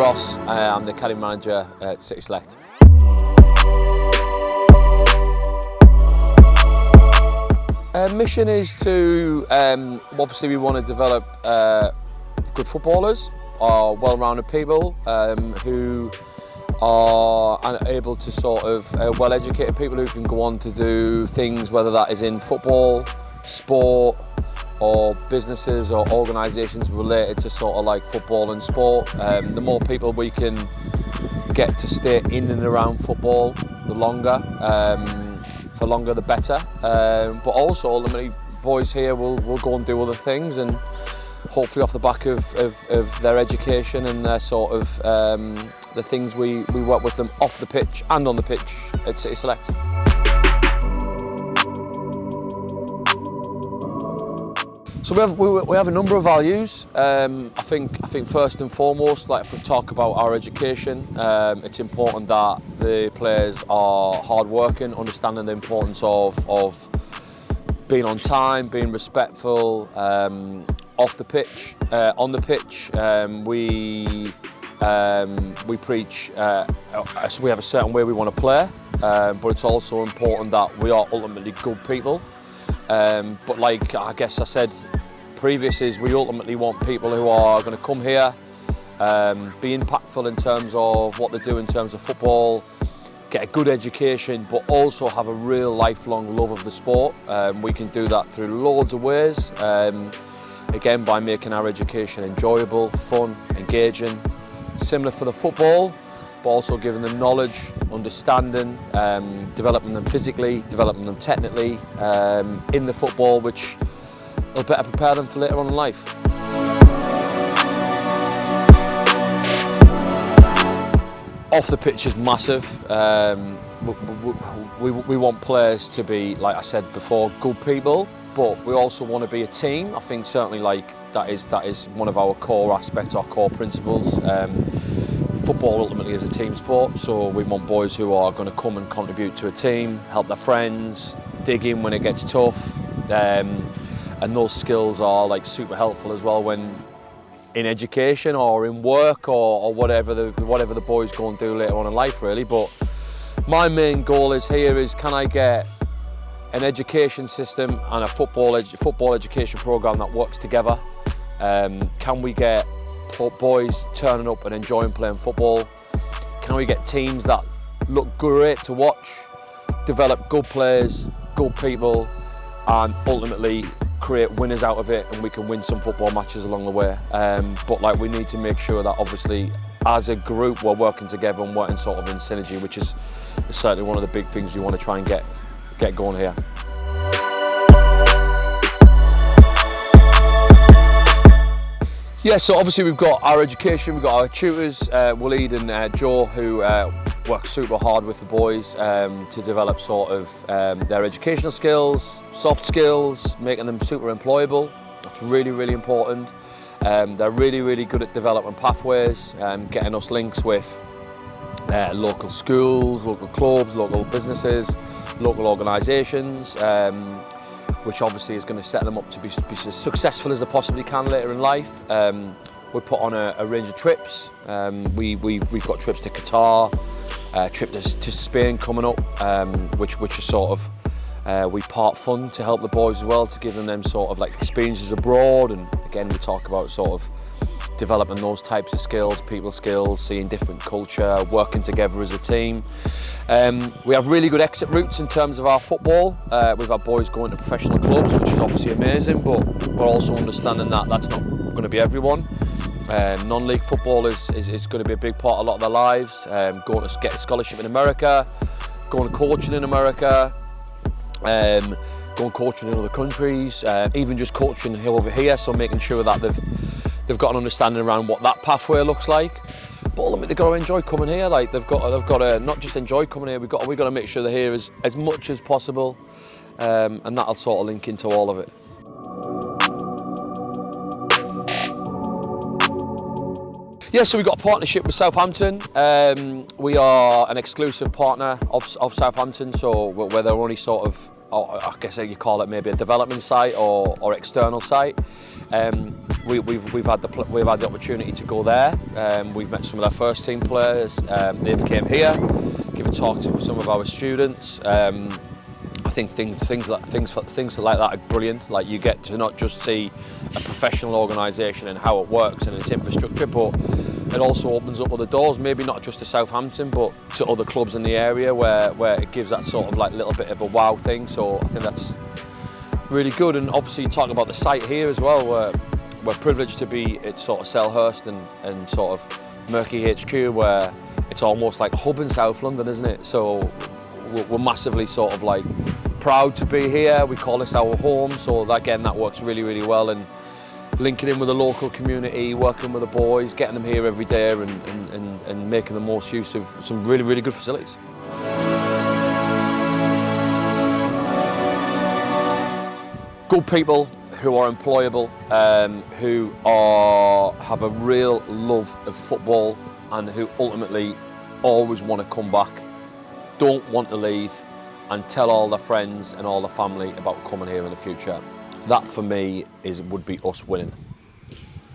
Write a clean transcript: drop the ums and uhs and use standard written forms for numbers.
Ross. I'm the academy manager at City Select. Mission is to, obviously we want to develop good footballers, or well-rounded people who are able to sort of well-educated people who can go on to do things, whether that is in football, sport, or businesses or organisations related to sort of like football and sport. The more people we can get to stay in and around football, the longer, for longer the better. But also ultimately boys here will go and do other things, and hopefully off the back of their education and their sort of the things we work with them off the pitch and on the pitch at City Select. So we have a number of values. I think first and foremost, like if we talk about our education, it's important that the players are hard-working, understanding the importance of being on time, being respectful, off the pitch, on the pitch. We preach. So we have a certain way we want to play, but it's also important that we are ultimately good people. But like I guess I said previous, is we ultimately want people who are going to come here, be impactful in terms of what they do in terms of football, get a good education, but also have a real lifelong love of the sport. We can do that through loads of ways. Again, by making our education enjoyable, fun, engaging, similar for the football, but also giving them knowledge, understanding, developing them physically, developing them technically in the football, which will better prepare them for later on in life. Off the pitch is massive. We want players to be, like I said before, good people, but we also want to be a team. I think certainly like that is one of our core aspects, our core principles. Football ultimately is a team sport, so we want boys who are going to come and contribute to a team, help their friends, dig in when it gets tough, and those skills are like super helpful as well when in education or in work or whatever the boys go and do later on in life, really. But my main goal is can I get an education system and a football education program that works together? Can we get boys turning up and enjoying playing football? Can we get teams that look great to watch, develop good players, good people, and ultimately create winners out of it, and we can win some football matches along the way. But like we need to make sure that obviously as a group we're working together and working sort of in synergy, which is certainly one of the big things we want to try and get going here. Yeah, so obviously we've got our education, we've got our tutors, Waleed and Joe, who work super hard with the boys to develop sort of their educational skills, soft skills, making them super employable. That's really, really important. They're really, really good at developing pathways, getting us links with local schools, local clubs, local businesses, local organisations, which obviously is going to set them up to be as successful as they possibly can later in life. We put on a range of trips. We've got trips to Qatar, trip to Spain coming up, which are sort of we part fund to help the boys as well, to give them sort of like experiences abroad. And again, we talk about sort of developing those types of skills, people skills, seeing different culture, working together as a team. We have really good exit routes in terms of our football. We've had boys going to professional clubs, which is obviously amazing, but we're also understanding that that's not going to be everyone. Non-league football is going to be a big part of a lot of their lives. Going to get a scholarship in America, going to coaching in America, going coaching in other countries, even just coaching over here, so making sure that they've got an understanding around what that pathway looks like. But ultimately they've got to enjoy coming here. Like they've got to not just enjoy coming here. We've got to make sure they're here as much as possible, and that'll sort of link into all of it. Yeah, so we've got a partnership with Southampton. We are an exclusive partner of Southampton, so we're their only sort of, I guess you call it maybe a development site or external site. we've had the opportunity to go there. We've met some of their first team players. They've came here, give a talk to some of our students. I think things like that are brilliant. Like, you get to not just see a professional organisation and how it works and its infrastructure, but it also opens up other doors. Maybe not just to Southampton, but to other clubs in the area where it gives that sort of like little bit of a wow thing. So I think that's really good. And obviously, talking about the site here as well, we're privileged to be at sort of Selhurst and sort of Murky HQ, where it's almost like a hub in South London, isn't it? So we're massively sort of like proud to be here. We call this our home, so again, that works really, really well. And linking in with the local community, working with the boys, getting them here every day, and making the most use of some really, really good facilities. Good people who are employable, who have a real love of football, and who ultimately always want to come back, don't want to leave, and tell all their friends and all their family about coming here in the future. That for me would be us winning.